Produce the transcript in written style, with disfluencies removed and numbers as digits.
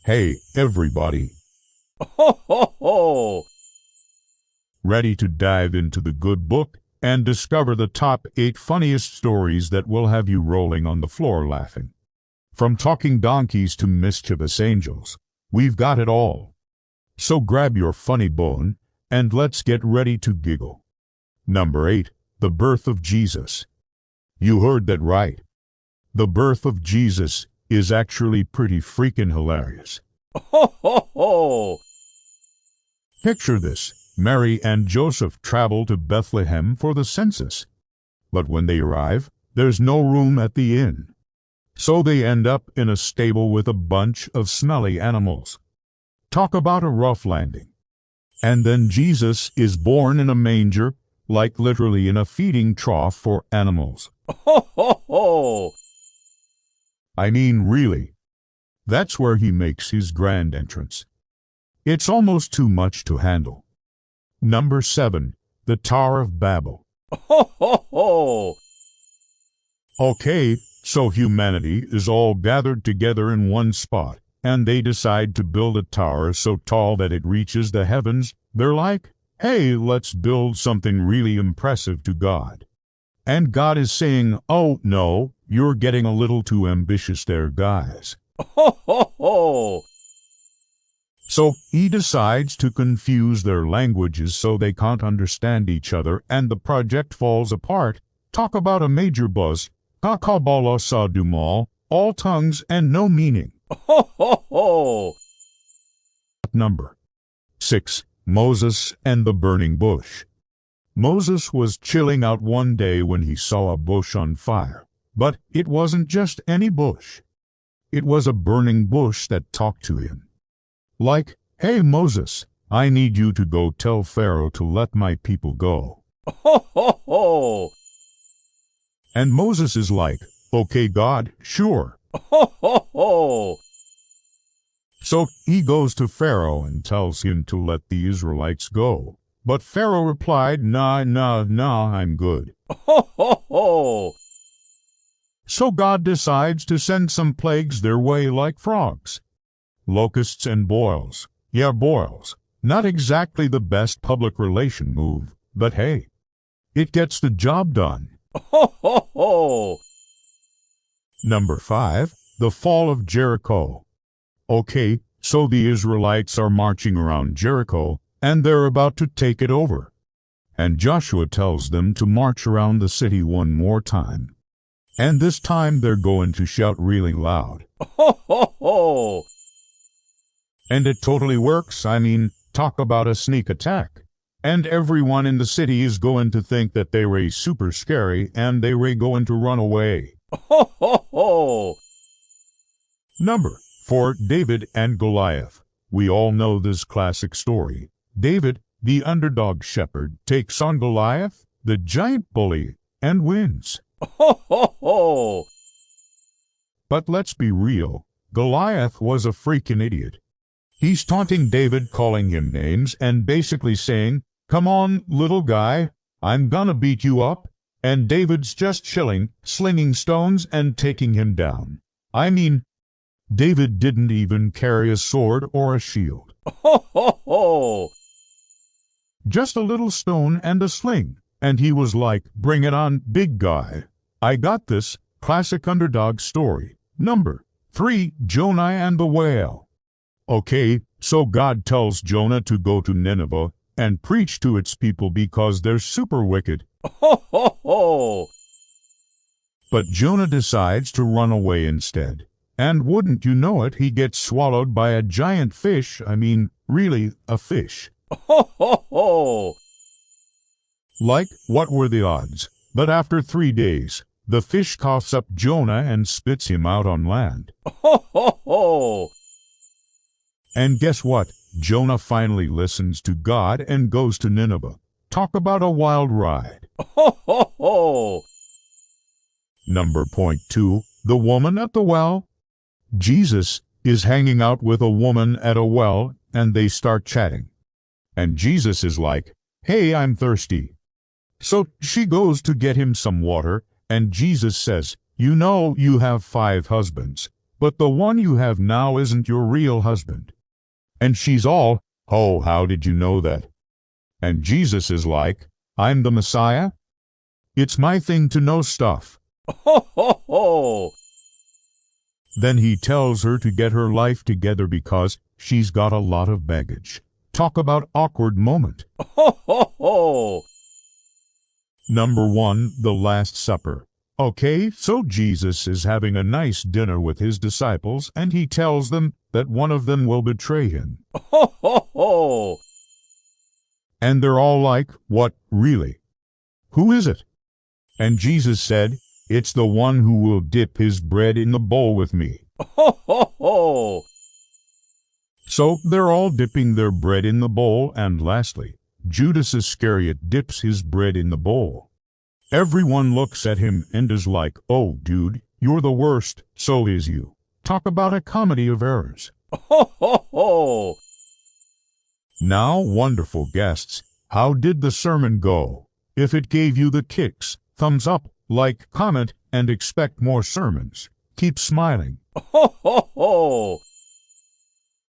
Hey, everybody. Ho, ho, ho! Ready to dive into the good book and discover the top 8 funniest stories that will have you rolling on the floor laughing? From talking donkeys to mischievous angels, we've got it all. So grab your funny bone and let's get ready to giggle. Number 8. The Birth of Jesus. You heard that right. The birth of Jesus is actually pretty freaking hilarious. Ho, ho, ho! Picture this. Mary and Joseph travel to Bethlehem for the census. But when they arrive, there's no room at the inn. So they end up in a stable with a bunch of smelly animals. Talk about a rough landing. And then Jesus is born in a manger, like literally in a feeding trough for animals. Ho, ho, ho! I mean, really. That's where he makes his grand entrance. It's almost too much to handle. Number 7. The Tower of Babel. Ho, ho, ho! Okay, so humanity is all gathered together in one spot, and they decide to build a tower so tall that it reaches the heavens. They're like, hey, let's build something really impressive to God. And God is saying, oh no, you're getting a little too ambitious there, guys. Ho, ho, ho! So he decides to confuse their languages so they can't understand each other, and the project falls apart. Talk about a major buzz. Kakabala sa dumal, all tongues and no meaning. Ho, ho, ho! Number 6. Moses and the Burning Bush. Moses was chilling out one day when he saw a bush on fire. But it wasn't just any bush. It was a burning bush that talked to him. Like, hey Moses, I need you to go tell Pharaoh to let my people go. Ho, ho, ho! And Moses is like, okay God, sure. Ho, ho, ho! So he goes to Pharaoh and tells him to let the Israelites go. But Pharaoh replied, nah, I'm good. Ho, ho, ho! So God decides to send some plagues their way like frogs. Locusts and boils. Yeah, boils. Not exactly the best public relation move, but hey, it gets the job done. Ho, ho, ho! Number 5. The Fall of Jericho. Okay, so the Israelites are marching around Jericho, and they're about to take it over. And Joshua tells them to march around the city one more time. And this time they're going to shout really loud. Ho, ho, ho! And it totally works. I mean, talk about a sneak attack. And everyone in the city is going to think that they were super scary and they were going to run away. Ho, ho, ho! Number 4. David and Goliath. We all know this classic story. David, the underdog shepherd, takes on Goliath, the giant bully, and wins. Ho, ho, ho! But let's be real, Goliath was a freaking idiot. He's taunting David, calling him names, and basically saying, come on, little guy, I'm gonna beat you up. And David's just chilling, slinging stones and taking him down. I mean, David didn't even carry a sword or a shield. Ho, ho, ho! Just a little stone and a sling. And he was like, bring it on, big guy. I got this. Classic underdog story. Number 3. Jonah and the Whale. Okay, so God tells Jonah to go to Nineveh and preach to its people because they're super wicked. Ho, ho, ho! But Jonah decides to run away instead. And wouldn't you know it, he gets swallowed by a giant fish. I mean, really, a fish. Ho, ho, ho! Like, what were the odds? But after 3 days, the fish coughs up Jonah and spits him out on land. Ho, ho, ho! And guess what? Jonah finally listens to God and goes to Nineveh. Talk about a wild ride. Ho, ho, ho! Number 2. The Woman at the Well. Jesus is hanging out with a woman at a well, and they start chatting. And Jesus is like, hey, I'm thirsty. So she goes to get him some water, and Jesus says, you know you have 5 husbands. But the one you have now isn't your real husband. And she's all, oh, how did you know that? And Jesus is like, I'm the Messiah? It's my thing to know stuff. Ho, ho, ho! Then he tells her to get her life together because she's got a lot of baggage. Talk about awkward moment. Ho, ho, ho! Number 1, the Last Supper. Okay, so Jesus is having a nice dinner with his disciples, and he tells them that one of them will betray him. Ho, ho, ho! And they're all like, what, really? Who is it? And Jesus said, it's the one who will dip his bread in the bowl with me. Ho, ho, ho! So they're all dipping their bread in the bowl, and lastly, Judas Iscariot dips his bread in the bowl. Everyone looks at him and is like, oh, dude, you're the worst, so is you. Talk about a comedy of errors. Ho, ho, ho! Now, wonderful guests, how did the sermon go? If it gave you the kicks, thumbs up, like, comment, and expect more sermons. Keep smiling. Ho, ho, ho!